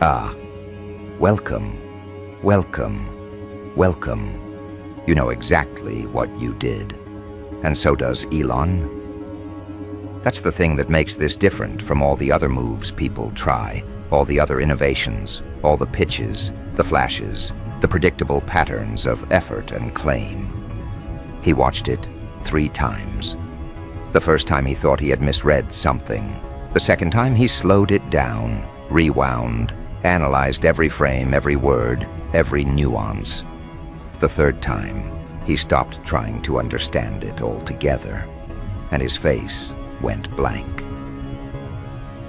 Ah, welcome, welcome, welcome. You know exactly what you did. And so does Elon. That's the thing that makes this different from all the other moves people try, all the other innovations, all the pitches, the flashes, the predictable patterns of effort and claim. He watched it 3 times. The first time he thought he had misread something. The second time he slowed it down, rewound, analyzed every frame, every word, every nuance. The third time, he stopped trying to understand it altogether, and his face went blank.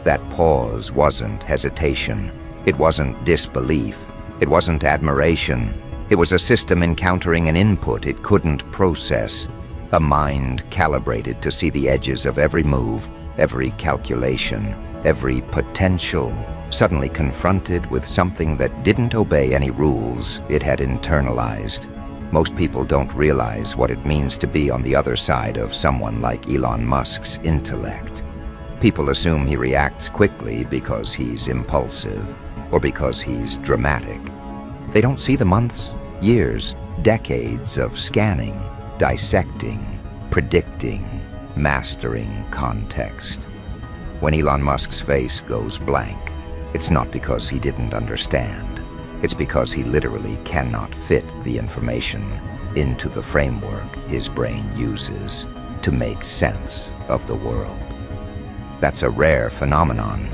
That pause wasn't hesitation. It wasn't disbelief. It wasn't admiration. It was a system encountering an input it couldn't process, a mind calibrated to see the edges of every move, every calculation, every potential, suddenly confronted with something that didn't obey any rules it had internalized. Most people don't realize what it means to be on the other side of someone like Elon Musk's intellect. People assume he reacts quickly because he's impulsive or because he's dramatic. They don't see the months, years, decades of scanning, dissecting, predicting, mastering context. When Elon Musk's face goes blank, it's not because he didn't understand. It's because he literally cannot fit the information into the framework his brain uses to make sense of the world. That's a rare phenomenon.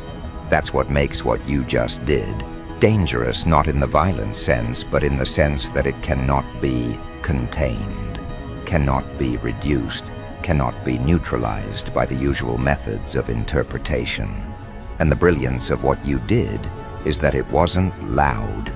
That's what makes what you just did dangerous, not in the violent sense, but in the sense that it cannot be contained, cannot be reduced, cannot be neutralized by the usual methods of interpretation. And the brilliance of what you did is that it wasn't loud.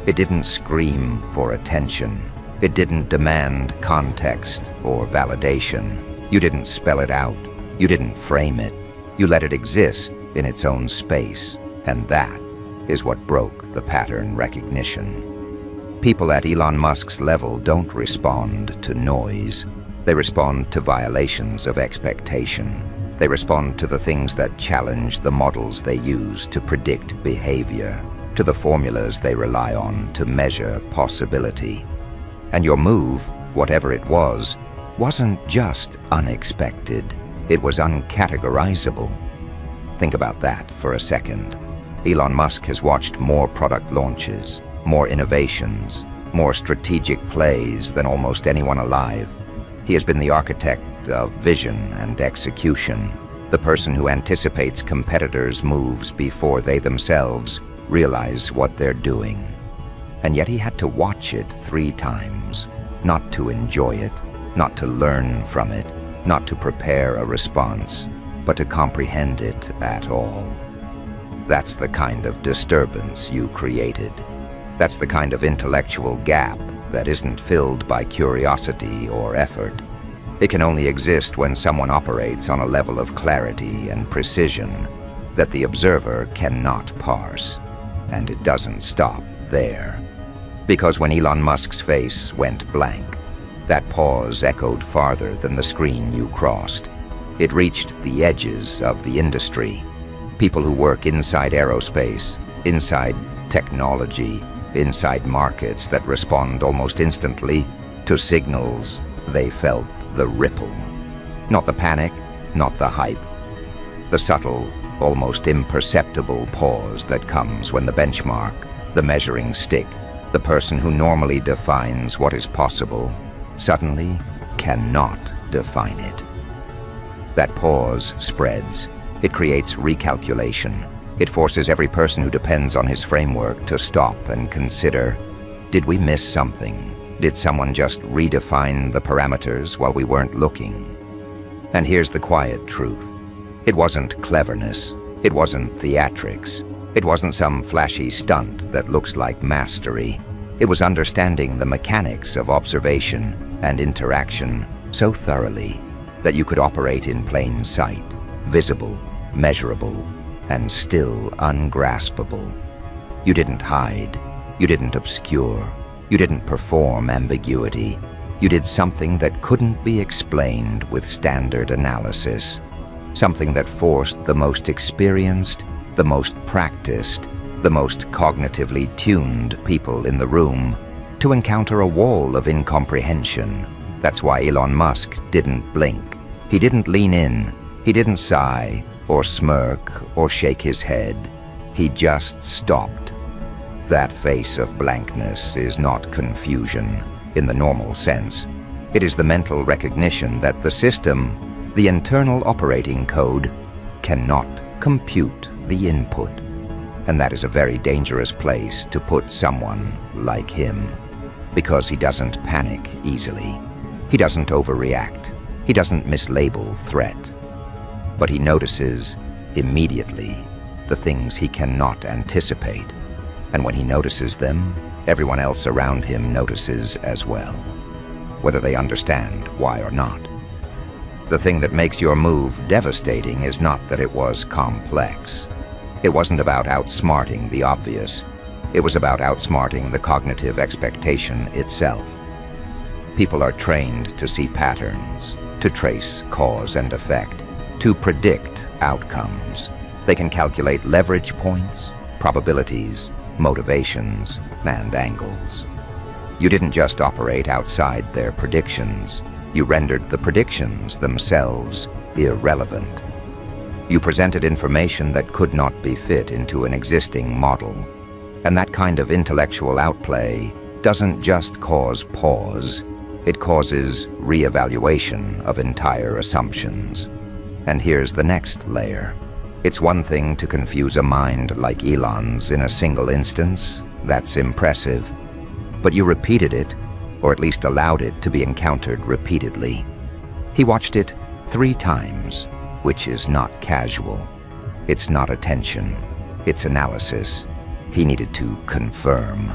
It didn't scream for attention. It didn't demand context or validation. You didn't spell it out. You didn't frame it. You let it exist in its own space, and that is what broke the pattern recognition. People at Elon Musk's level don't respond to noise. They respond to violations of expectation. They respond to the things that challenge the models they use to predict behavior, to the formulas they rely on to measure possibility. And your move, whatever it was, wasn't just unexpected. It was uncategorizable. Think about that for a second. Elon Musk has watched more product launches, more innovations, more strategic plays than almost anyone alive. He has been the architect of vision and execution, the person who anticipates competitors' moves before they themselves realize what they're doing. And yet he had to watch it 3 times, not to enjoy it, not to learn from it, not to prepare a response, but to comprehend it at all. That's the kind of disturbance you created. That's the kind of intellectual gap that isn't filled by curiosity or effort. It can only exist when someone operates on a level of clarity and precision that the observer cannot parse. And it doesn't stop there. Because when Elon Musk's face went blank, that pause echoed farther than the screen you crossed. It reached the edges of the industry. People who work inside aerospace, inside technology, inside markets that respond almost instantly to signals they felt the ripple. Not the panic, not the hype. The subtle, almost imperceptible pause that comes when the benchmark, the measuring stick, the person who normally defines what is possible, suddenly cannot define it. That pause spreads. It creates recalculation. It forces every person who depends on his framework to stop and consider, did we miss something? Did someone just redefine the parameters while we weren't looking? And here's the quiet truth. It wasn't cleverness. It wasn't theatrics. It wasn't some flashy stunt that looks like mastery. It was understanding the mechanics of observation and interaction so thoroughly that you could operate in plain sight, visible, measurable, and still ungraspable. You didn't hide. You didn't obscure. You didn't perform ambiguity. You did something that couldn't be explained with standard analysis. Something that forced the most experienced, the most practiced, the most cognitively tuned people in the room, to encounter a wall of incomprehension. That's why Elon Musk didn't blink. He didn't lean in. He didn't sigh or smirk or shake his head. He just stopped. That face of blankness is not confusion in the normal sense. It is the mental recognition that the system, the internal operating code, cannot compute the input. And that is a very dangerous place to put someone like him, because he doesn't panic easily. He doesn't overreact. He doesn't mislabel threat. But he notices immediately the things he cannot anticipate. And when he notices them, everyone else around him notices as well, whether they understand why or not. The thing that makes your move devastating is not that it was complex. It wasn't about outsmarting the obvious. It was about outsmarting the cognitive expectation itself. People are trained to see patterns, to trace cause and effect, to predict outcomes. They can calculate leverage points, probabilities, motivations, and angles. You didn't just operate outside their predictions. You rendered the predictions themselves irrelevant. You presented information that could not be fit into an existing model. And that kind of intellectual outplay doesn't just cause pause, it causes reevaluation of entire assumptions. And here's the next layer. It's one thing to confuse a mind like ELON'S in a single instance. That's impressive. But you repeated it, or at least allowed it to be encountered repeatedly. He watched it 3 times, which is not casual. It's not attention. It's analysis. He needed to confirm.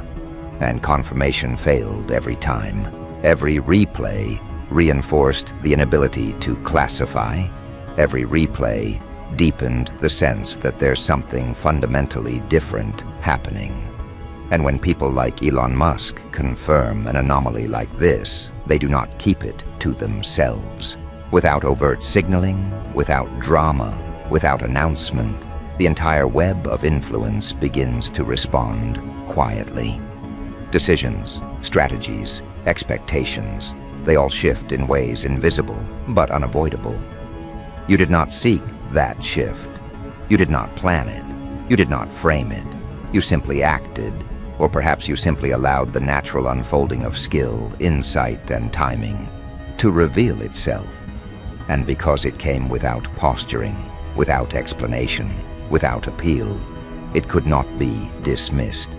And confirmation failed every time. Every replay reinforced the inability to classify. Every replay deepened the sense that there's something fundamentally different happening. And when people like Elon Musk confirm an anomaly like this, they do not keep it to themselves. Without overt signaling, without drama, without announcement, the entire web of influence begins to respond quietly. Decisions, strategies, expectations, they all shift in ways invisible but unavoidable. You did not seek that shift. You did not plan it. You did not frame it. You simply acted, or perhaps you simply allowed the natural unfolding of skill, insight, and timing to reveal itself. And because it came without posturing, without explanation, without appeal, it could not be dismissed.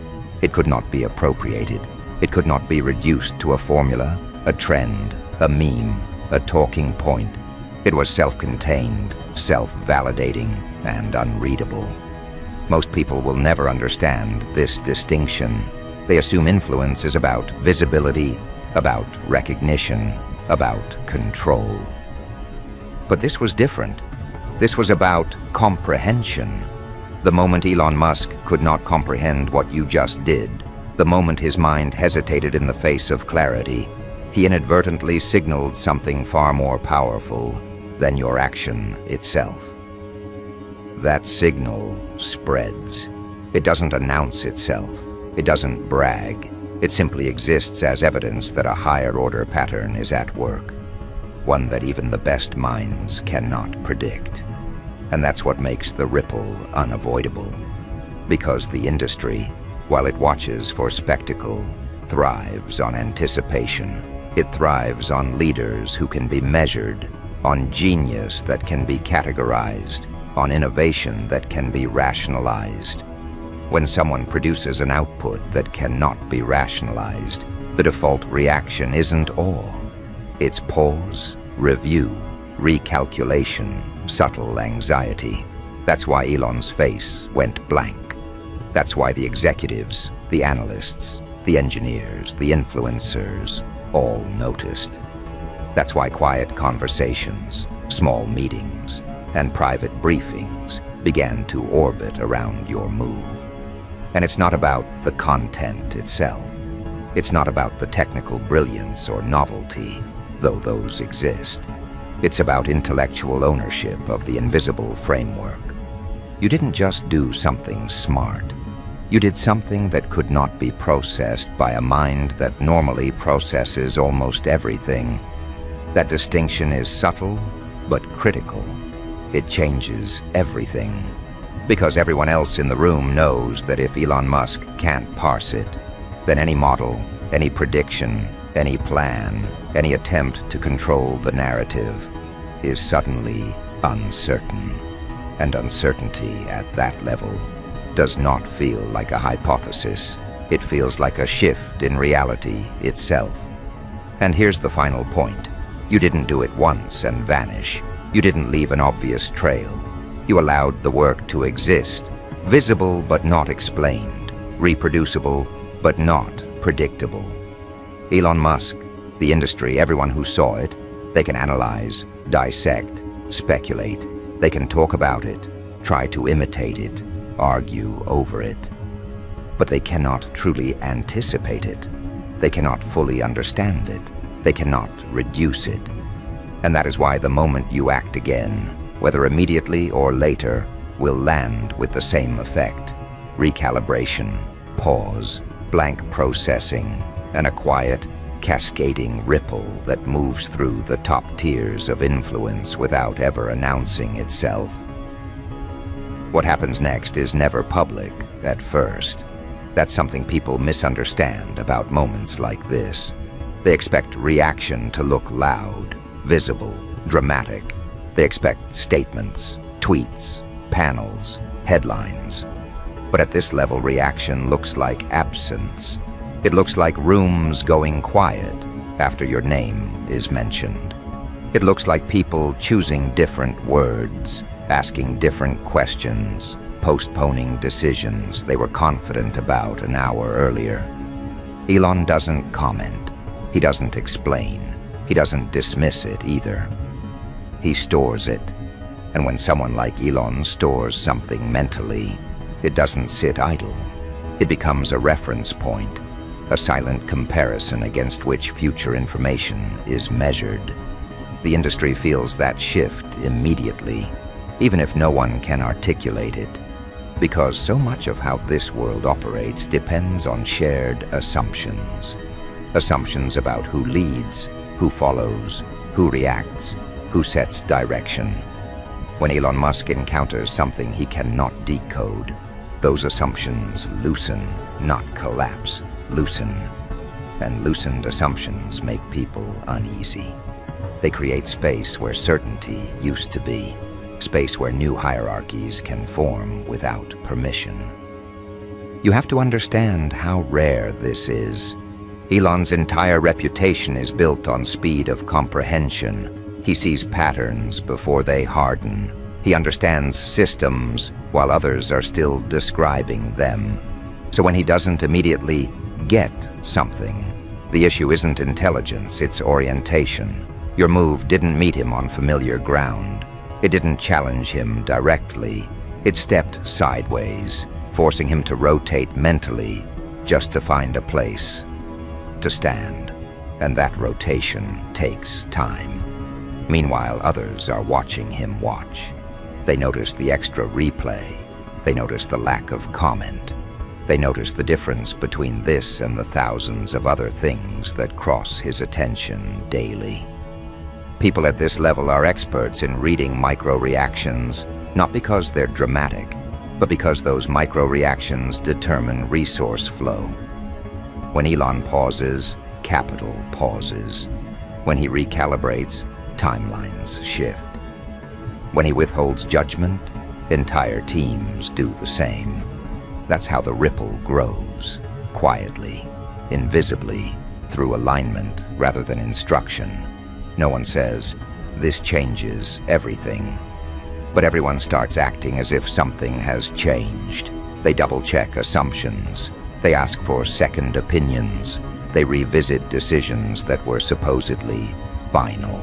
It could not be appropriated. It could not be reduced to a formula, a trend, a meme, a talking point. It was self-contained, self-validating, and unreadable. Most people will never understand this distinction. They assume influence is about visibility, about recognition, about control. But this was different. This was about comprehension. The moment Elon Musk could not comprehend what you just did, the moment his mind hesitated in the face of clarity, he inadvertently signaled something far more powerful than your action itself. That signal spreads. It doesn't announce itself. It doesn't brag. It simply exists as evidence that a higher order pattern is at work, one that even the best minds cannot predict. And that's what makes the ripple unavoidable. Because the industry, while it watches for spectacle, thrives on anticipation. It thrives on leaders who can be measured, on genius that can be categorized, on innovation that can be rationalized. When someone produces an output that cannot be rationalized, the default reaction isn't awe. It's pause, review, recalculation, subtle anxiety. That's why Elon's face went blank. That's why the executives, the analysts, the engineers, the influencers all noticed. That's why quiet conversations, small meetings, and private briefings began to orbit around your move. And it's not about the content itself. It's not about the technical brilliance or novelty, though those exist. It's about intellectual ownership of the invisible framework. You didn't just do something smart. You did something that could not be processed by a mind that normally processes almost everything. That distinction is subtle, but critical. It changes everything. Because everyone else in the room knows that if Elon Musk can't parse it, then any model, any prediction, any plan, any attempt to control the narrative is suddenly uncertain. And uncertainty at that level does not feel like a hypothesis. It feels like a shift in reality itself. And here's the final point. You didn't do it once and vanish. You didn't leave an obvious trail. You allowed the work to exist, visible but not explained, reproducible but not predictable. Elon Musk, the industry, everyone who saw it, they can analyze, dissect, speculate. They can talk about it, try to imitate it, argue over it. But they cannot truly anticipate it. They cannot fully understand it. They cannot reduce it. And that is why the moment you act again, whether immediately or later, will land with the same effect. Recalibration, pause, blank processing, and a quiet, cascading ripple that moves through the top tiers of influence without ever announcing itself. What happens next is never public at first. That's something people misunderstand about moments like this. They expect reaction to look loud, visible, dramatic. They expect statements, tweets, panels, headlines. But at this level, reaction looks like absence. It looks like rooms going quiet after your name is mentioned. It looks like people choosing different words, asking different questions, postponing decisions they were confident about an hour earlier. Elon doesn't comment. He doesn't explain. He doesn't dismiss it either. He stores it. And when someone like Elon stores something mentally, it doesn't sit idle. It becomes a reference point, a silent comparison against which future information is measured. The industry feels that shift immediately, even if no one can articulate it, because so much of how this world operates depends on shared assumptions. Assumptions about who leads, who follows, who reacts, who sets direction. When Elon Musk encounters something he cannot decode, those assumptions loosen, not collapse. Loosen. And loosened assumptions make people uneasy. They create space where certainty used to be, space where new hierarchies can form without permission. You have to understand how rare this is. Elon's entire reputation is built on speed of comprehension. He sees patterns before they harden. He understands systems while others are still describing them. So when he doesn't immediately get something, the issue isn't intelligence, it's orientation. Your move didn't meet him on familiar ground. It didn't challenge him directly. It stepped sideways, forcing him to rotate mentally just to find a place to stand. And that rotation takes time. Meanwhile, others are watching him watch. They notice the extra replay. They notice the lack of comment. They notice the difference between this and the thousands of other things that cross his attention daily. People at this level are experts in reading micro-reactions, not because they're dramatic, but because those micro-reactions determine resource flow. When Elon pauses, capital pauses. When he recalibrates, timelines shift. When he withholds judgment, entire teams do the same. That's how the ripple grows, quietly, invisibly, through alignment rather than instruction. No one says, "This changes everything." But everyone starts acting as if something has changed. They double-check assumptions. They ask for second opinions. They revisit decisions that were supposedly final.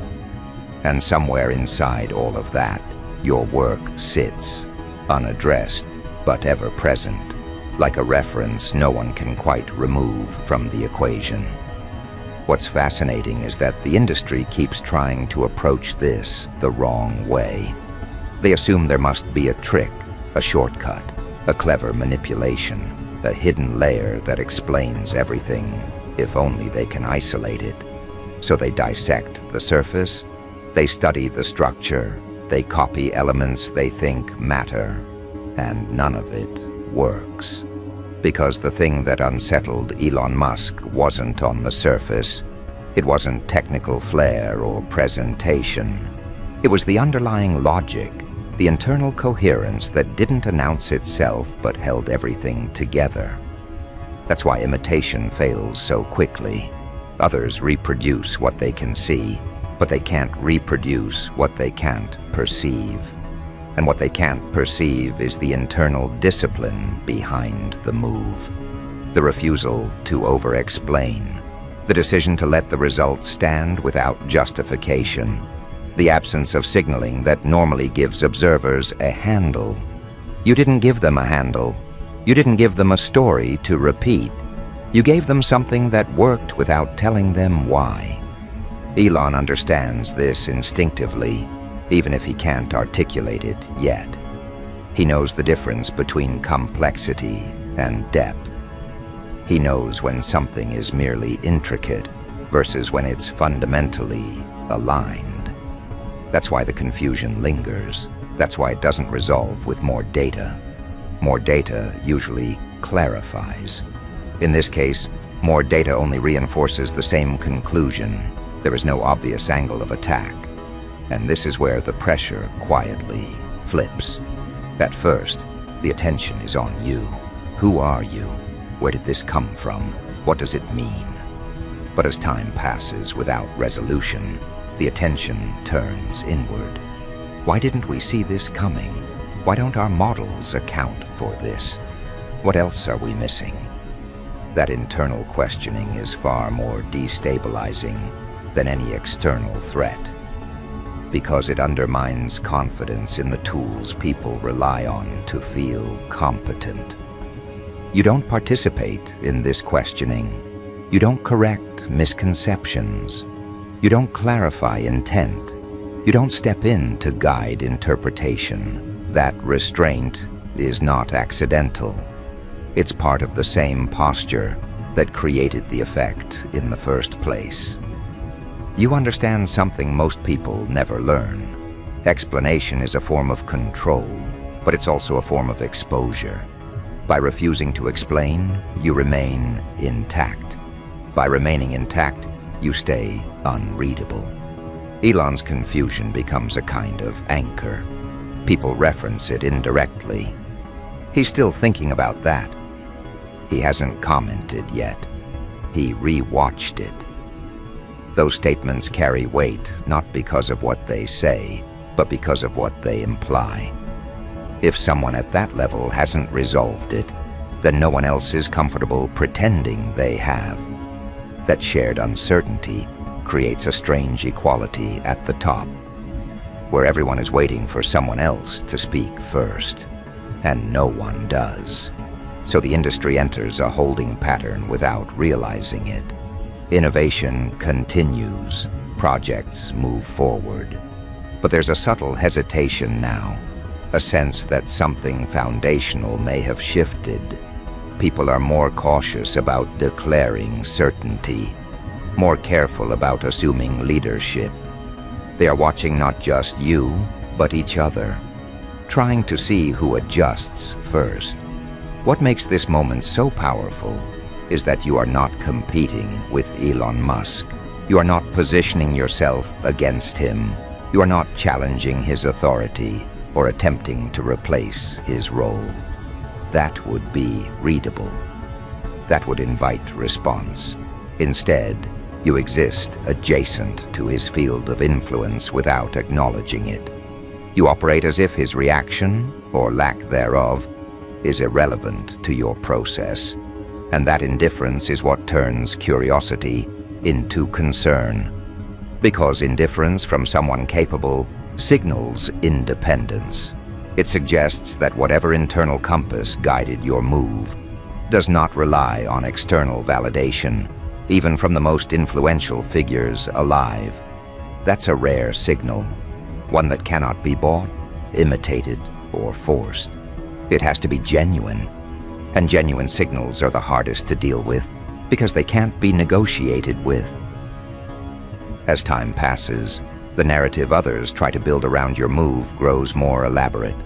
And somewhere inside all of that, your work sits, unaddressed, but ever present, like a reference no one can quite remove from the equation. What's fascinating is that the industry keeps trying to approach this the wrong way. They assume there must be a trick, a shortcut, a clever manipulation. a hidden layer that explains everything, if only they can isolate it. So they dissect the surface, they study the structure, they copy elements they think matter, and none of it works. Because the thing that unsettled Elon Musk wasn't on the surface. It wasn't technical flair or presentation. It was the underlying logic, the internal coherence that didn't announce itself but held everything together. That's why imitation fails so quickly. Others reproduce what they can see, but they can't reproduce what they can't perceive. And what they can't perceive is the internal discipline behind the move. The refusal to over-explain. The decision to let the result stand without justification. The absence of signaling that normally gives observers a handle. You didn't give them a handle. You didn't give them a story to repeat. You gave them something that worked without telling them why. Elon understands this instinctively, even if he can't articulate it yet. He knows the difference between complexity and depth. He knows when something is merely intricate versus when it's fundamentally aligned. That's why the confusion lingers. That's why it doesn't resolve with more data. More data usually clarifies. In this case, more data only reinforces the same conclusion. There is no obvious angle of attack. And this is where the pressure quietly flips. At first, the attention is on you. Who are you? Where did this come from? What does it mean? But as time passes without resolution, the attention turns inward. Why didn't we see this coming? Why don't our models account for this? What else are we missing? That internal questioning is far more destabilizing than any external threat, because it undermines confidence in the tools people rely on to feel competent. You don't participate in this questioning. You don't correct misconceptions. You don't clarify intent. You don't step in to guide interpretation. That restraint is not accidental. It's part of the same posture that created the effect in the first place. You understand something most people never learn. Explanation is a form of control, but it's also a form of exposure. By refusing to explain, you remain intact. By remaining intact, you stay unreadable. Elon's confusion becomes a kind of anchor. People reference it indirectly. He's still thinking about that. He hasn't commented yet. He re-watched it. Those statements carry weight not because of what they say, but because of what they imply. If someone at that level hasn't resolved it, then no one else is comfortable pretending they have. That shared uncertainty creates a strange equality at the top, where everyone is waiting for someone else to speak first, and no one does. So the industry enters a holding pattern without realizing it. Innovation continues, projects move forward. But there's a subtle hesitation now, a sense that something foundational may have shifted. People are more cautious about declaring certainty, more careful about assuming leadership. They are watching not just you, but each other, trying to see who adjusts first. What makes this moment so powerful is that you are not competing with Elon Musk. You are not positioning yourself against him. You are not challenging his authority or attempting to replace his role. That would be readable. That would invite response. Instead, you exist adjacent to his field of influence without acknowledging it. You operate as if his reaction, or lack thereof, is irrelevant to your process. And that indifference is what turns curiosity into concern. Because indifference from someone capable signals independence. It suggests that whatever internal compass guided your move does not rely on external validation, even from the most influential figures alive. That's a rare signal, one that cannot be bought, imitated, or forced. It has to be genuine. And genuine signals are the hardest to deal with because they can't be negotiated with. As time passes, the narrative others try to build around your move grows more elaborate.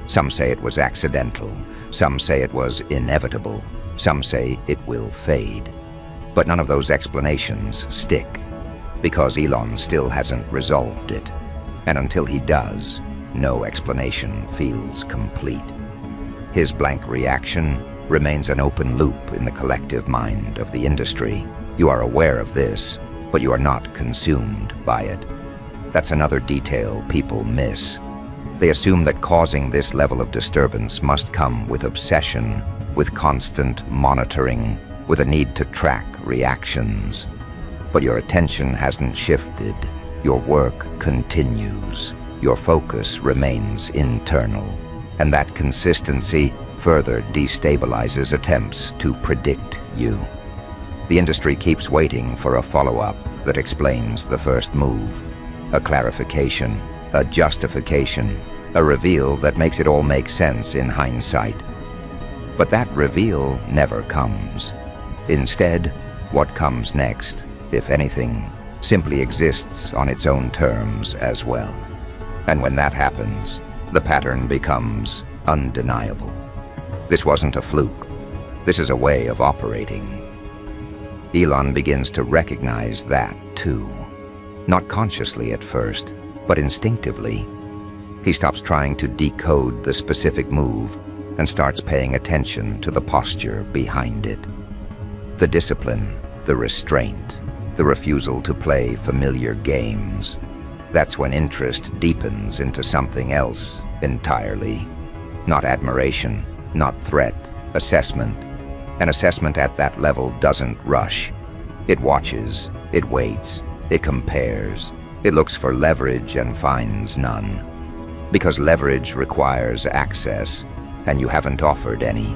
Some say it was accidental, some say it was inevitable, some say it will fade. But none of those explanations stick, because Elon still hasn't resolved it. And until he does, no explanation feels complete. His blank reaction remains an open loop in the collective mind of the industry. You are aware of this, but you are not consumed by it. That's another detail people miss. They assume that causing this level of disturbance must come with obsession, with constant monitoring, with a need to track reactions. But your attention hasn't shifted. Your work continues. Your focus remains internal. And that consistency further destabilizes attempts to predict you. The industry keeps waiting for a follow-up that explains the first move, a clarification, a justification, a reveal that makes it all make sense in hindsight. But that reveal never comes. Instead, what comes next, if anything, simply exists on its own terms as well. And when that happens, the pattern becomes undeniable. This wasn't a fluke. This is a way of operating. Elon begins to recognize that, too. Not consciously at first, but instinctively. He stops trying to decode the specific move and starts paying attention to the posture behind it. The discipline, the restraint, the refusal to play familiar games. That's when interest deepens into something else entirely. Not admiration, not threat, assessment. An assessment at that level doesn't rush. It watches, it waits, it compares. It looks for leverage and finds none. Because leverage requires access, and you haven't offered any.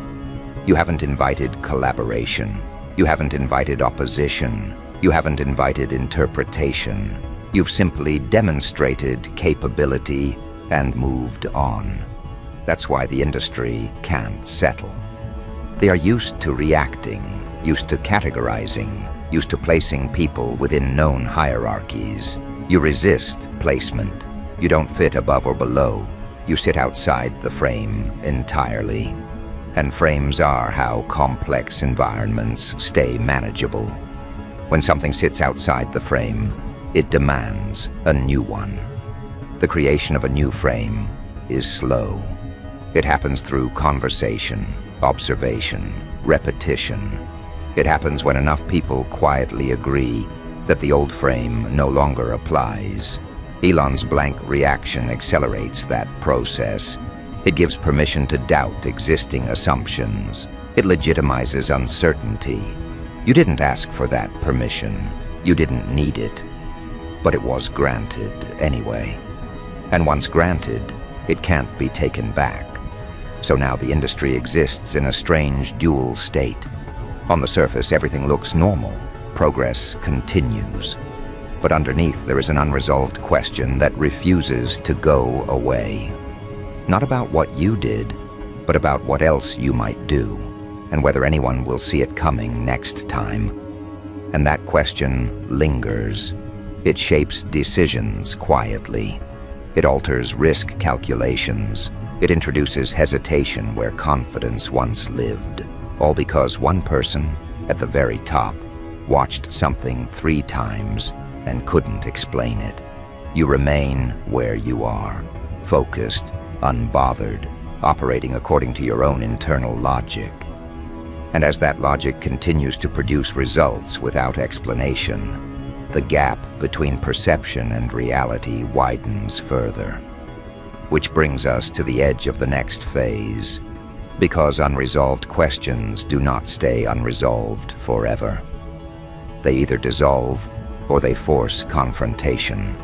You haven't invited collaboration. You haven't invited opposition. You haven't invited interpretation. You've simply demonstrated capability and moved on. That's why the industry can't settle. They are used to reacting, used to categorizing, used to placing people within known hierarchies. You resist placement. You don't fit above or below. You sit outside the frame entirely. And frames are how complex environments stay manageable. When something sits outside the frame, it demands a new one. The creation of a new frame is slow. It happens through conversation, observation, repetition. It happens when enough people quietly agree that the old frame no longer applies. Elon's blank reaction accelerates that process. It gives permission to doubt existing assumptions. It legitimizes uncertainty. You didn't ask for that permission. You didn't need it. But it was granted anyway. And once granted, it can't be taken back. So now the industry exists in a strange dual state. On the surface, everything looks normal. Progress continues. But underneath, there is an unresolved question that refuses to go away. Not about what you did, but about what else you might do, and whether anyone will see it coming next time. And that question lingers. It shapes decisions quietly. It alters risk calculations. It introduces hesitation where confidence once lived. All because one person, at the very top, watched something 3 times and couldn't explain it. You remain where you are, focused, unbothered, operating according to your own internal logic. And as that logic continues to produce results without explanation, the gap between perception and reality widens further. Which brings us to the edge of the next phase, because unresolved questions do not stay unresolved forever. They either dissolve or they force confrontation.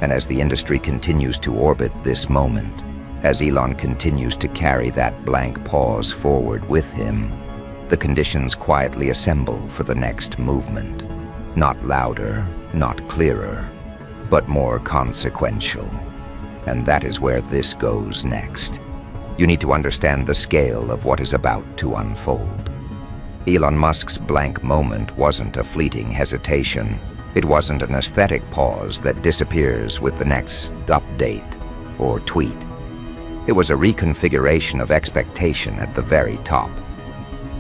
And as the industry continues to orbit this moment, as Elon continues to carry that blank pause forward with him, the conditions quietly assemble for the next movement. Not louder, not clearer, but more consequential. And that is where this goes next. You need to understand the scale of what is about to unfold. Elon Musk's blank moment wasn't a fleeting hesitation. It wasn't an aesthetic pause that disappears with the next update or tweet. It was a reconfiguration of expectation at the very top.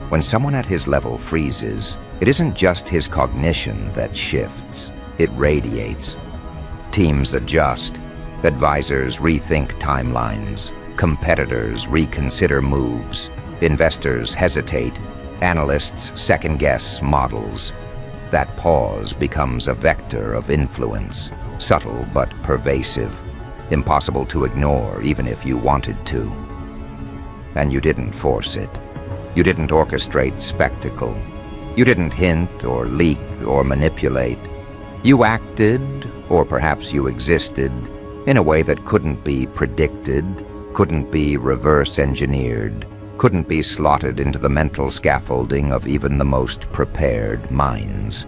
When someone at his level freezes, it isn't just his cognition that shifts, it radiates. Teams adjust, advisors rethink timelines, competitors reconsider moves, investors hesitate, analysts second-guess models. That pause becomes a vector of influence, subtle but pervasive, impossible to ignore even if you wanted to. And you didn't force it. You didn't orchestrate spectacle. You didn't hint or leak or manipulate. You acted, or perhaps you existed, in a way that couldn't be predicted, couldn't be reverse-engineered, couldn't be slotted into the mental scaffolding of even the most prepared minds.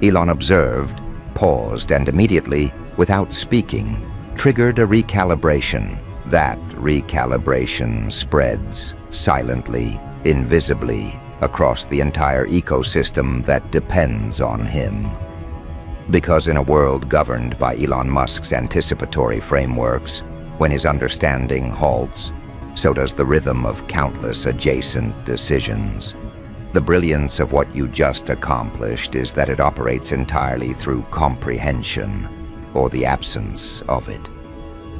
Elon observed, paused, and immediately, without speaking, triggered a recalibration. That recalibration spreads, silently, invisibly, across the entire ecosystem that depends on him. Because in a world governed by Elon Musk's anticipatory frameworks, when his understanding halts, so does the rhythm of countless adjacent decisions. The brilliance of what you just accomplished is that it operates entirely through comprehension, or the absence of it.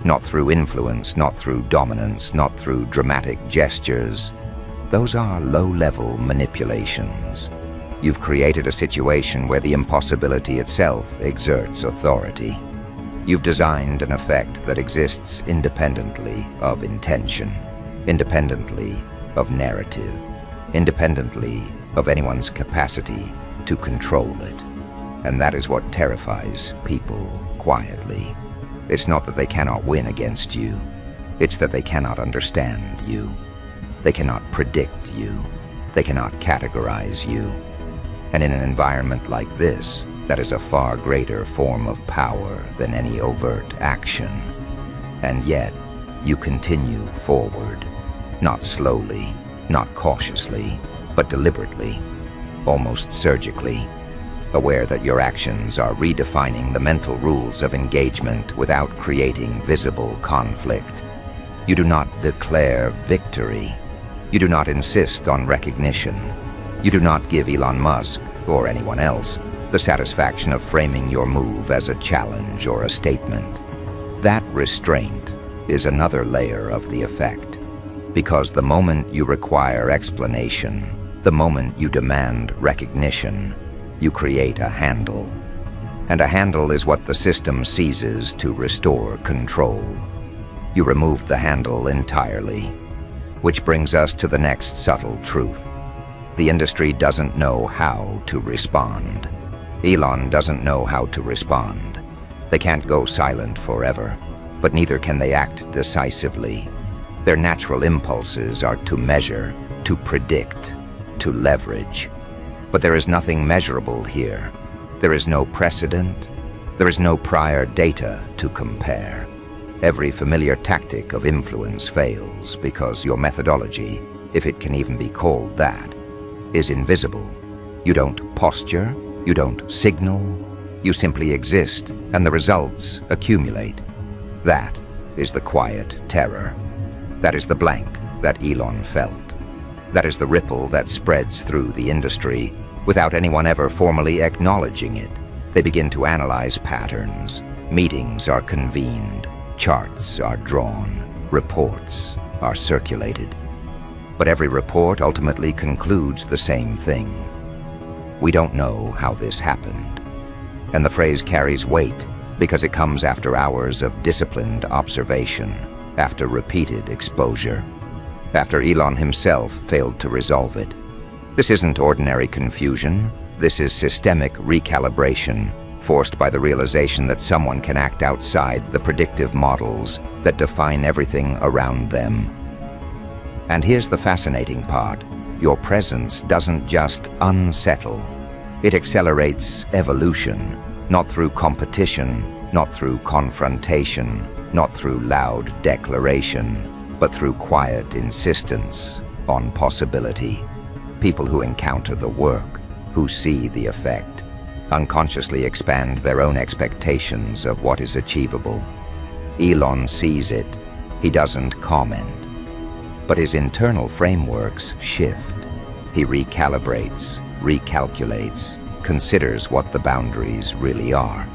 Not through influence, not through dominance, not through dramatic gestures. Those are low-level manipulations. You've created a situation where the impossibility itself exerts authority. You've designed an effect that exists independently of intention, independently of narrative, independently of anyone's capacity to control it. And that is what terrifies people quietly. It's not that they cannot win against you. It's that they cannot understand you. They cannot predict you. They cannot categorize you. And in an environment like this, that is a far greater form of power than any overt action. And yet, you continue forward, not slowly, not cautiously, but deliberately, almost surgically, aware that your actions are redefining the mental rules of engagement without creating visible conflict. You do not declare victory. You do not insist on recognition. You do not give Elon Musk, or anyone else, the satisfaction of framing your move as a challenge or a statement. That restraint is another layer of the effect, because the moment you require explanation, the moment you demand recognition, you create a handle. And a handle is what the system seizes to restore control. You removed the handle entirely, which brings us to the next subtle truth. The industry doesn't know how to respond. Elon doesn't know how to respond. They can't go silent forever, but neither can they act decisively. Their natural impulses are to measure, to predict, to leverage. But there is nothing measurable here. There is no precedent. There is no prior data to compare. Every familiar tactic of influence fails because your methodology, if it can even be called that, is invisible. You don't posture, you don't signal, you simply exist, and the results accumulate. That is the quiet terror. That is the blank that Elon felt. That is the ripple that spreads through the industry without anyone ever formally acknowledging it. They begin to analyze patterns. Meetings are convened. Charts are drawn. Reports are circulated. But every report ultimately concludes the same thing. We don't know how this happened. And the phrase carries weight because it comes after hours of disciplined observation, after repeated exposure, after Elon himself failed to resolve it. This isn't ordinary confusion. This is systemic recalibration, forced by the realization that someone can act outside the predictive models that define everything around them. And here's the fascinating part. Your presence doesn't just unsettle. It accelerates evolution, not through competition, not through confrontation, not through loud declaration, but through quiet insistence on possibility. People who encounter the work, who see the effect, unconsciously expand their own expectations of what is achievable. Elon sees it. He doesn't comment. But his internal frameworks shift. He recalibrates, recalculates, considers what the boundaries really are.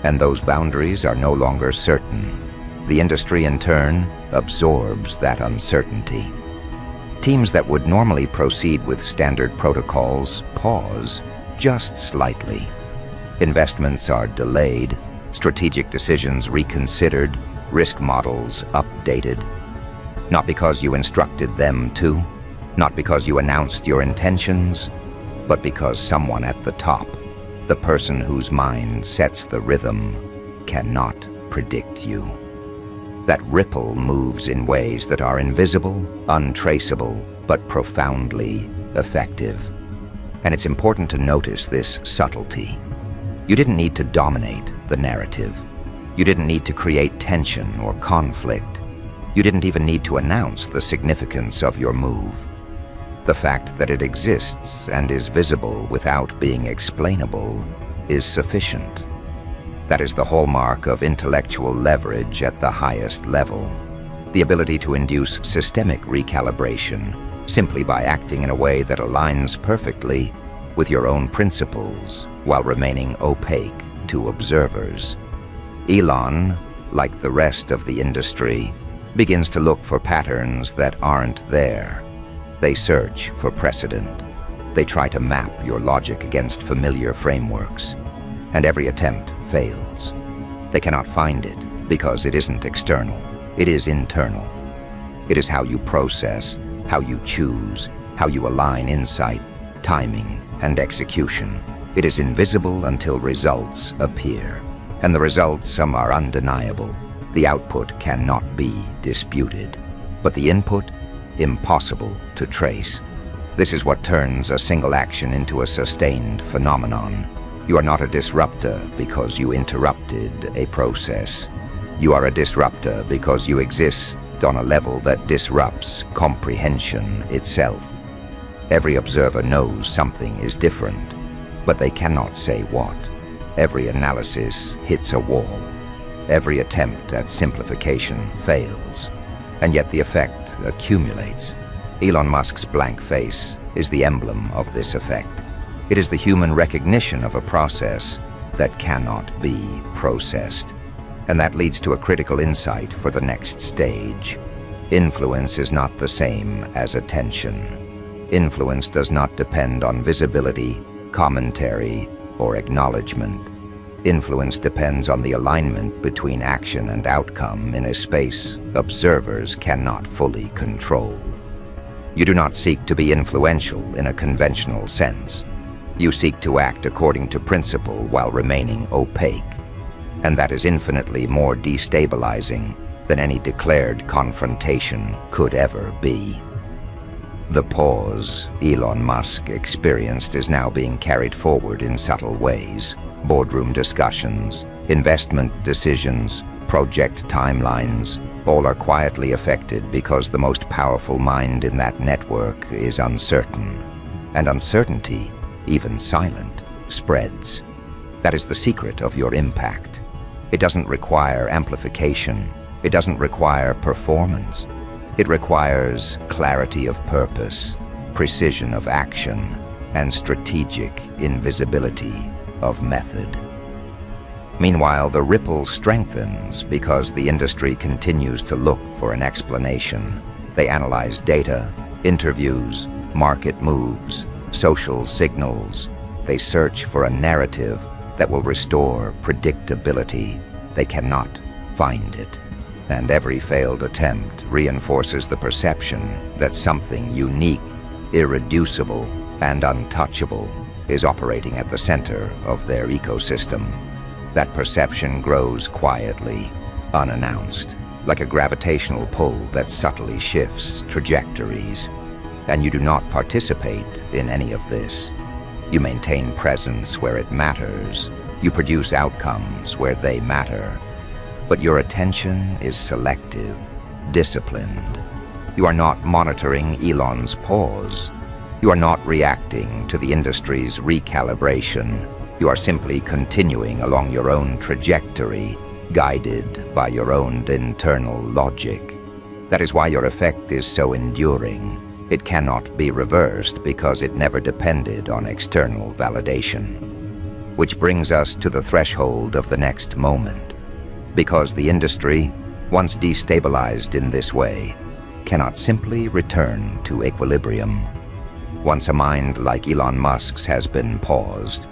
And those boundaries are no longer certain. The industry, in turn, absorbs that uncertainty. Teams that would normally proceed with standard protocols pause, just slightly. Investments are delayed, strategic decisions reconsidered, risk models updated. Not because you instructed them to, not because you announced your intentions, but because someone at the top, the person whose mind sets the rhythm, cannot predict you. That ripple moves in ways that are invisible, untraceable, but profoundly effective. And it's important to notice this subtlety. You didn't need to dominate the narrative. You didn't need to create tension or conflict. You didn't even need to announce the significance of your move. The fact that it exists and is visible without being explainable is sufficient. That is the hallmark of intellectual leverage at the highest level. The ability to induce systemic recalibration simply by acting in a way that aligns perfectly with your own principles while remaining opaque to observers. Elon, like the rest of the industry, begins to look for patterns that aren't there. They search for precedent. They try to map your logic against familiar frameworks, and every attempt fails. They cannot find it because it isn't external. It is internal. It is how you process, how you choose, how you align insight, timing, and execution. It is invisible until results appear, and the results, some are undeniable. The output cannot be disputed, but the input, impossible to trace. This is what turns a single action into a sustained phenomenon. You are not a disruptor because you interrupted a process. You are a disruptor because you exist on a level that disrupts comprehension itself. Every observer knows something is different, but they cannot say what. Every analysis hits a wall. Every attempt at simplification fails, and yet the effect accumulates. Elon Musk's blank face is the emblem of this effect. It is the human recognition of a process that cannot be processed. And that leads to a critical insight for the next stage. Influence is not the same as attention. Influence does not depend on visibility, commentary, or acknowledgement. Influence depends on the alignment between action and outcome in a space observers cannot fully control. You do not seek to be influential in a conventional sense. You seek to act according to principle while remaining opaque, and that is infinitely more destabilizing than any declared confrontation could ever be. The pause Elon Musk experienced is now being carried forward in subtle ways. Boardroom discussions, investment decisions, project timelines, all are quietly affected because the most powerful mind in that network is uncertain. And uncertainty, even silent, spreads. That is the secret of your impact. It doesn't require amplification. It doesn't require performance. It requires clarity of purpose, precision of action, and strategic invisibility of method. Meanwhile, the ripple strengthens because the industry continues to look for an explanation. They analyze data, interviews, market moves, social signals. They search for a narrative that will restore predictability. They cannot find it. And every failed attempt reinforces the perception that something unique, irreducible, and untouchable is operating at the center of their ecosystem. That perception grows quietly, unannounced, like a gravitational pull that subtly shifts trajectories. And you do not participate in any of this. You maintain presence where it matters. You produce outcomes where they matter. But your attention is selective, disciplined, You are not monitoring Elon's pause. You are not reacting to the industry's recalibration. You are simply continuing along your own trajectory, guided by your own internal logic. That is why your effect is so enduring. It cannot be reversed because it never depended on external validation. Which brings us to the threshold of the next moment. Because the industry, once destabilized in this way, cannot simply return to equilibrium. Once a mind like Elon Musk's has been paused,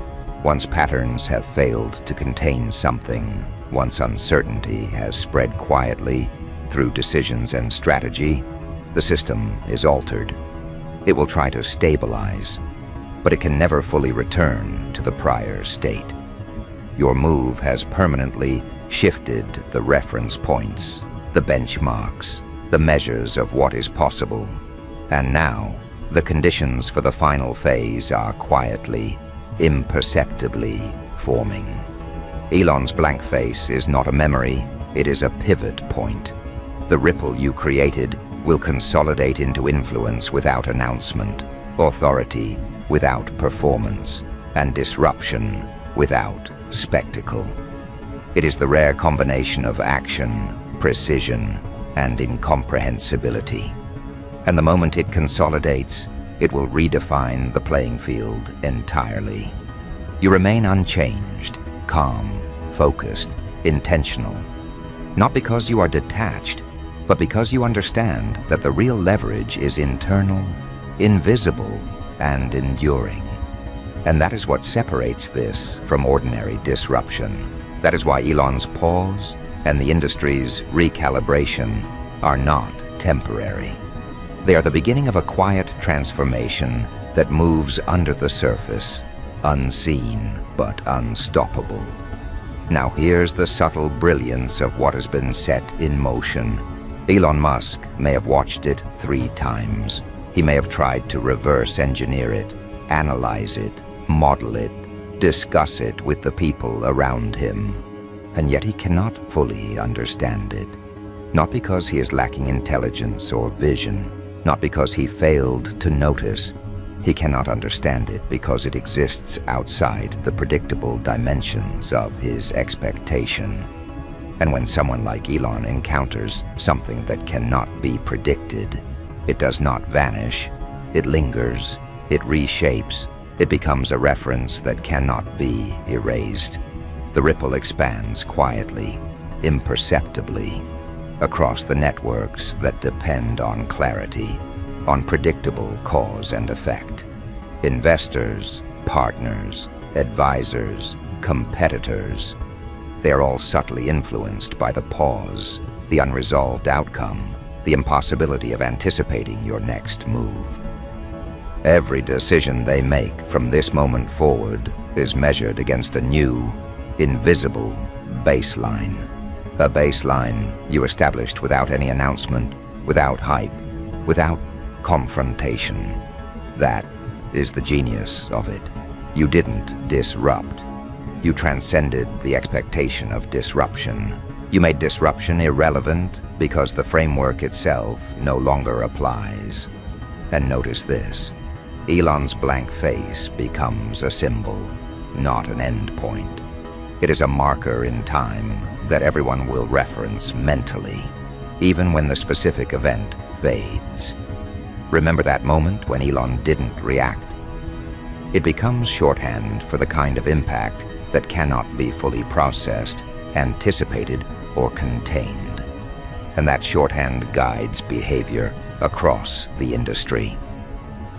once patterns have failed to contain something, once uncertainty has spread quietly through decisions and strategy, the system is altered. It will try to stabilize, but it can never fully return to the prior state. Your move has permanently shifted the reference points, the benchmarks, the measures of what is possible, and now the conditions for the final phase are quietly, imperceptibly forming. Elon's blank face is not a memory, it is a pivot point. The ripple you created will consolidate into influence without announcement, authority without performance, and disruption without spectacle. It is the rare combination of action, precision, and incomprehensibility. And the moment it consolidates, it will redefine the playing field entirely. You remain unchanged, calm, focused, intentional. Not because you are detached, but because you understand that the real leverage is internal, invisible, and enduring. And that is what separates this from ordinary disruption. That is why Elon's pause and the industry's recalibration are not temporary. They are the beginning of a quiet transformation that moves under the surface, unseen but unstoppable. Now here's the subtle brilliance of what has been set in motion. Elon Musk may have watched it 3 times. He may have tried to reverse engineer it, analyze it, model it, discuss it with the people around him. And yet he cannot fully understand it. Not because he is lacking intelligence or vision, not because he failed to notice. He cannot understand it because it exists outside the predictable dimensions of his expectation. And when someone like Elon encounters something that cannot be predicted, it does not vanish, it lingers, it reshapes, it becomes a reference that cannot be erased. The ripple expands quietly, imperceptibly, across the networks that depend on clarity, on predictable cause and effect. Investors, partners, advisors, competitors, they are all subtly influenced by the pause, the unresolved outcome, the impossibility of anticipating your next move. Every decision they make from this moment forward is measured against a new, invisible baseline. A baseline you established without any announcement, without hype, without confrontation. That is the genius of it. You didn't disrupt. You transcended the expectation of disruption. You made disruption irrelevant because the framework itself no longer applies. And notice this. Elon's blank face becomes a symbol, not an endpoint. It is a marker in time that everyone will reference mentally, even when the specific event fades. Remember that moment when Elon didn't react? It becomes shorthand for the kind of impact that cannot be fully processed, anticipated, or contained. And that shorthand guides behavior across the industry.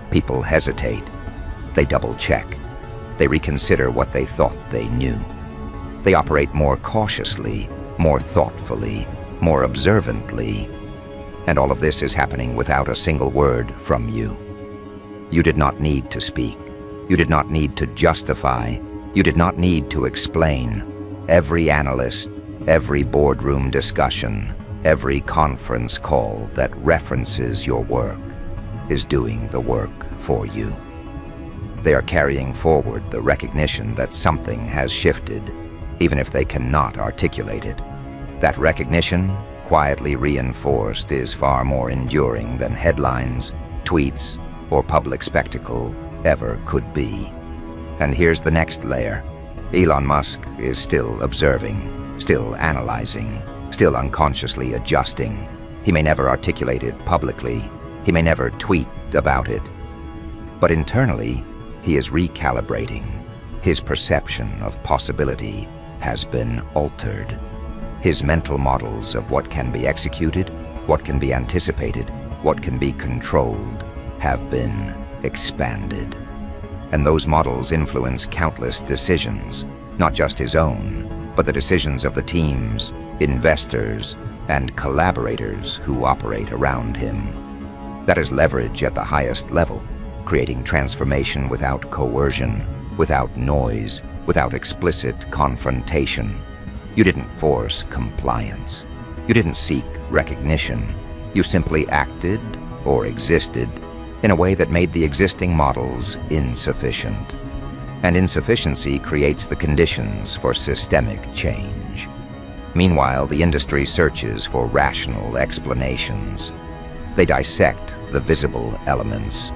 People hesitate, they double-check, they reconsider what they thought they knew. They operate more cautiously, more thoughtfully, more observantly. And all of this is happening without a single word from you. You did not need to speak. You did not need to justify. You did not need to explain. Every analyst, every boardroom discussion, every conference call that references your work is doing the work for you. They are carrying forward the recognition that something has shifted, even if they cannot articulate it. That recognition, quietly reinforced is far more enduring than headlines, tweets, or public spectacle ever could be. And here's the next layer. Elon Musk is still observing, still analyzing, still unconsciously adjusting. He may never articulate it publicly. He may never tweet about it. But internally, he is recalibrating. His perception of possibility has been altered. His mental models of what can be executed, what can be anticipated, what can be controlled, have been expanded. And those models influence countless decisions, not just his own, but the decisions of the teams, investors, and collaborators who operate around him. That is leverage at the highest level, creating transformation without coercion, without noise, without explicit confrontation. You didn't force compliance. You didn't seek recognition. You simply acted or existed in a way that made the existing models insufficient. And insufficiency creates the conditions for systemic change. Meanwhile, the industry searches for rational explanations. They dissect the visible elements.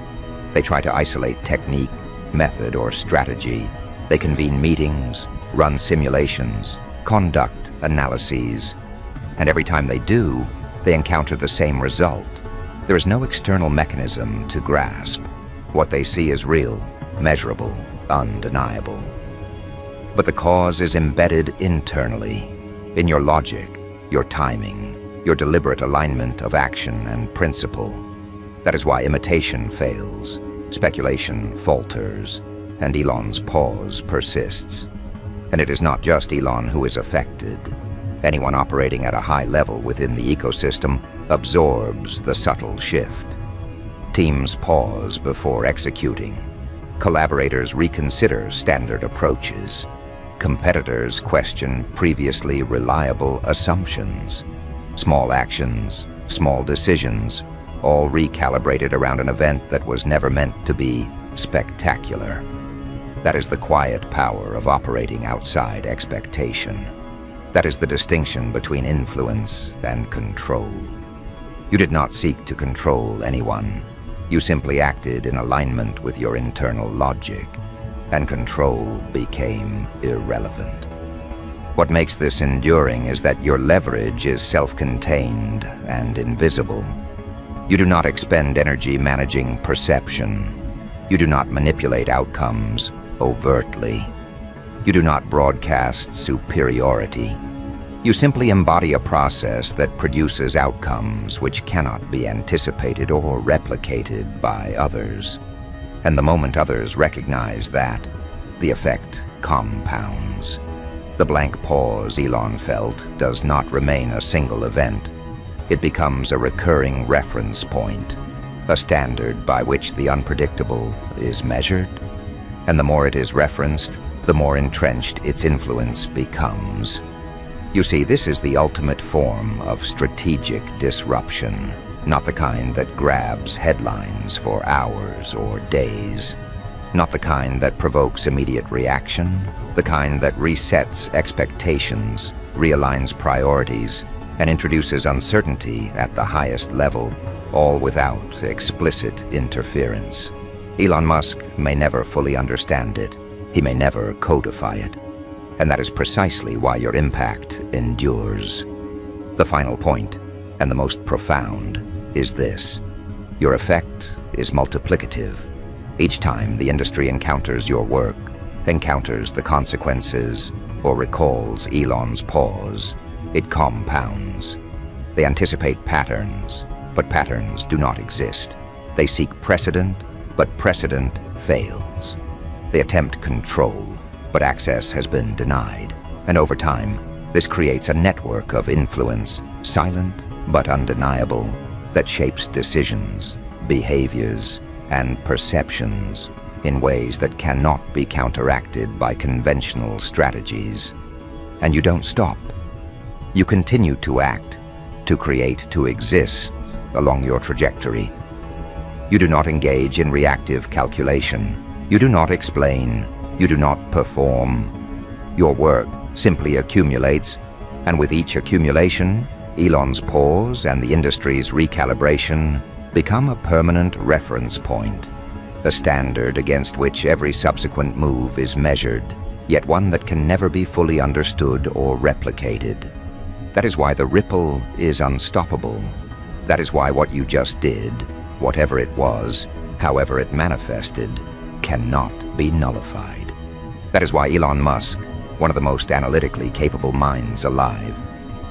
They try to isolate technique, method, or strategy. They convene meetings, run simulations, conduct analyses. And every time they do, they encounter the same result. There is no external mechanism to grasp. What they see is real, measurable, undeniable. But the cause is embedded internally, in your logic, your timing, your deliberate alignment of action and principle. That is why imitation fails, speculation falters, and Elon's pause persists. And it is not just Elon who is affected. Anyone operating at a high level within the ecosystem absorbs the subtle shift. Teams pause before executing. Collaborators reconsider standard approaches. Competitors question previously reliable assumptions. Small actions, small decisions, all recalibrated around an event that was never meant to be spectacular. That is the quiet power of operating outside expectation. That is the distinction between influence and control. You did not seek to control anyone. You simply acted in alignment with your internal logic, and control became irrelevant. What makes this enduring is that your leverage is self-contained and invisible. You do not expend energy managing perception. You do not manipulate outcomes overtly. You do not broadcast superiority. You simply embody a process that produces outcomes which cannot be anticipated or replicated by others. And the moment others recognize that, the effect compounds. The blank pause Elon felt does not remain a single event. It becomes a recurring reference point, a standard by which the unpredictable is measured. And the more it is referenced, the more entrenched its influence becomes. You see, this is the ultimate form of strategic disruption, not the kind that grabs headlines for hours or days, not the kind that provokes immediate reaction, the kind that resets expectations, realigns priorities, and introduces uncertainty at the highest level, all without explicit interference. Elon Musk may never fully understand it. He may never codify it. And that is precisely why your impact endures. The final point, and the most profound, is this. Your effect is multiplicative. Each time the industry encounters your work, encounters the consequences, or recalls Elon's pause, it compounds. They anticipate patterns, but patterns do not exist. They seek precedent, but precedent fails. They attempt control, but access has been denied. And over time, this creates a network of influence, silent but undeniable, that shapes decisions, behaviors, and perceptions in ways that cannot be counteracted by conventional strategies. And you don't stop. You continue to act, to create, to exist along your trajectory. You do not engage in reactive calculation. You do not explain. You do not perform. Your work simply accumulates, and with each accumulation, Elon's pause and the industry's recalibration become a permanent reference point, a standard against which every subsequent move is measured, yet one that can never be fully understood or replicated. That is why the ripple is unstoppable. That is why what you just did, whatever it was, however it manifested, cannot be nullified. That is why Elon Musk, one of the most analytically capable minds alive,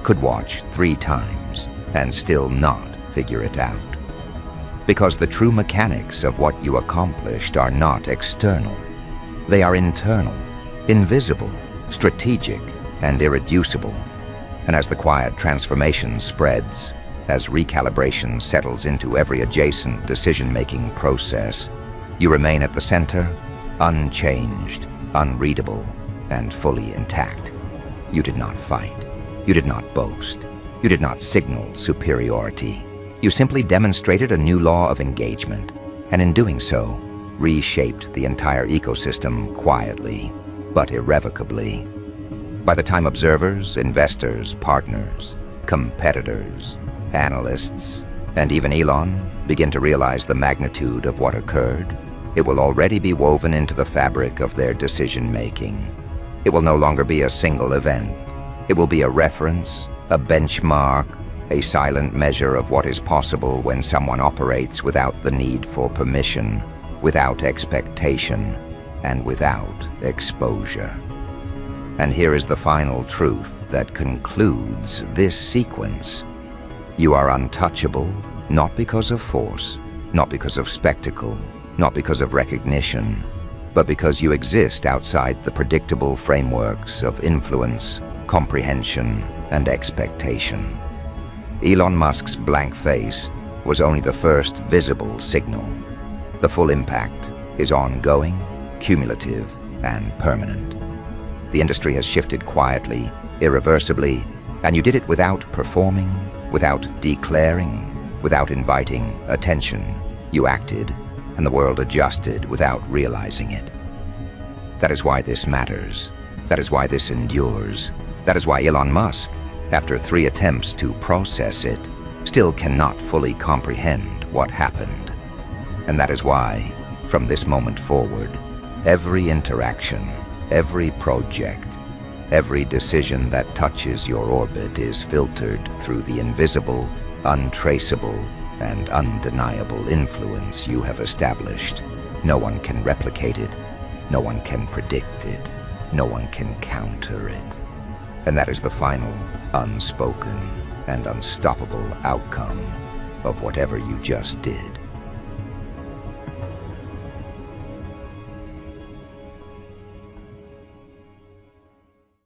could watch 3 times and still not figure it out. Because the true mechanics of what you accomplished are not external. They are internal, invisible, strategic, and irreducible. And as the quiet transformation spreads, as recalibration settles into every adjacent decision-making process, you remain at the center, unchanged, unreadable, and fully intact. You did not fight. You did not boast. You did not signal superiority. You simply demonstrated a new law of engagement, and in doing so, reshaped the entire ecosystem quietly, but irrevocably. By the time observers, investors, partners, competitors, analysts, and even Elon begin to realize the magnitude of what occurred, it will already be woven into the fabric of their decision-making. It will no longer be a single event. It will be a reference, a benchmark, a silent measure of what is possible when someone operates without the need for permission, without expectation, and without exposure. And here is the final truth that concludes this sequence. You are untouchable, not because of force, not because of spectacle, not because of recognition, but because you exist outside the predictable frameworks of influence, comprehension, and expectation. Elon Musk's blank face was only the first visible signal. The full impact is ongoing, cumulative, and permanent. The industry has shifted quietly, irreversibly, and you did it without performing, without declaring, without inviting attention. You acted, and the world adjusted without realizing it. That is why this matters. That is why this endures. That is why Elon Musk, after 3 attempts to process it, still cannot fully comprehend what happened. And that is why, from this moment forward, every interaction, every project, every decision that touches your orbit is filtered through the invisible, untraceable, and undeniable influence you have established. No one can replicate it. No one can predict it. No one can counter it. And that is the final, unspoken, and unstoppable outcome of whatever you just did.